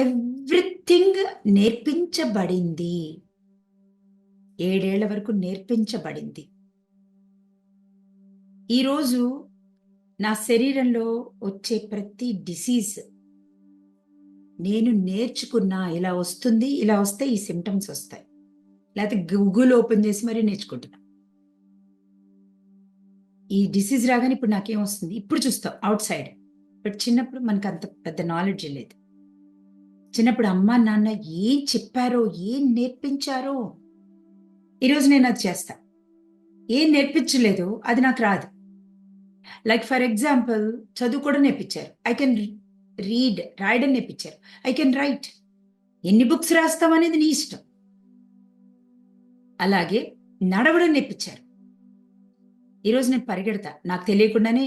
Everything నేర్పించబడింది. 7 ఏళ్ల వరకు నేర్పించబడింది. ఈరోజు నా శరీరంలో వచ్చే ప్రతి డిసీజ్ నేను నేర్చుకున్నా. ఇలా వస్తుంది, ఇలా వస్తే ఈ సిమ్టమ్స్ వస్తాయి. లేకపోతే గూగుల్ ఓపెన్ చేసి మరీ నేర్చుకుంటున్నా. ఈ డిసీజ్ రాగానే ఇప్పుడు నాకేం వస్తుంది ఇప్పుడు చూస్తాం అవుట్ సైడ్. బట్ చిన్నప్పుడు మనకు అంత పెద్ద నాలెడ్జ్ లేదు. చిన్నప్పుడు అమ్మ నాన్న ఏం చెప్పారో, ఏం నేర్పించారో ఈరోజు నేను అది చేస్తా. ఏం నేర్పించలేదు అది నాకు రాదు. లైక్ ఫర్ ఎగ్జాంపుల్ చదువు కూడా నేర్పించారు. ఐ కెన్ రాయడం నేర్పించారు. I can write. ఎన్ని బుక్స్ రాస్తాం అనేది నీ ఇష్టం. అలాగే నడవడం నేర్పించారు. ఈరోజు నేను పరిగెడతా. నాకు తెలియకుండానే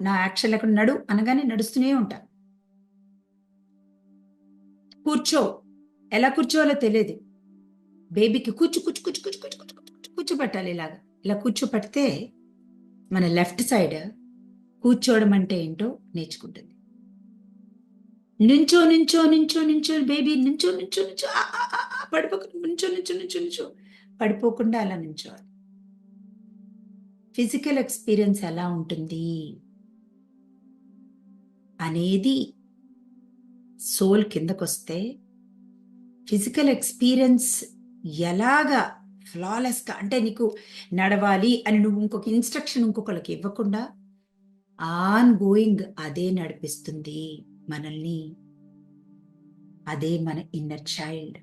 నా యాక్షన్ లేకుండా నడు అనగానే నడుస్తూనే ఉంటా. కూర్చో, ఎలా కూర్చోవాలో తెలియదు. బేబీకి కూర్చోబెట్టాలి. ఇలా కూర్చోపెడితే మన లెఫ్ట్ సైడ్ కూర్చోవడం అంటే ఏంటో నేర్చుకుంటుంది. నించో నించో నించో నించో బేబీ నించో నించో నించో పడిపోకుండా నించో నించో నించో నించో పడిపోకుండా అలా నించోవాలి. ఫిజికల్ ఎక్స్పీరియన్స్ ఎలా ఉంటుంది అనేది సోల్ కిందకొస్తే ఫిజికల్ ఎక్స్పీరియన్స్ ఎలాగా ఫ్లాలెస్గా అంటే నీకు నడవాలి అని నువ్వు ఇంకొక ఇన్స్ట్రక్షన్ ఇంకొకరికి ఇవ్వకుండా ఆన్ గోయింగ్ అదే నడిపిస్తుంది మనల్ని. అదే మన ఇన్నర్ చైల్డ్.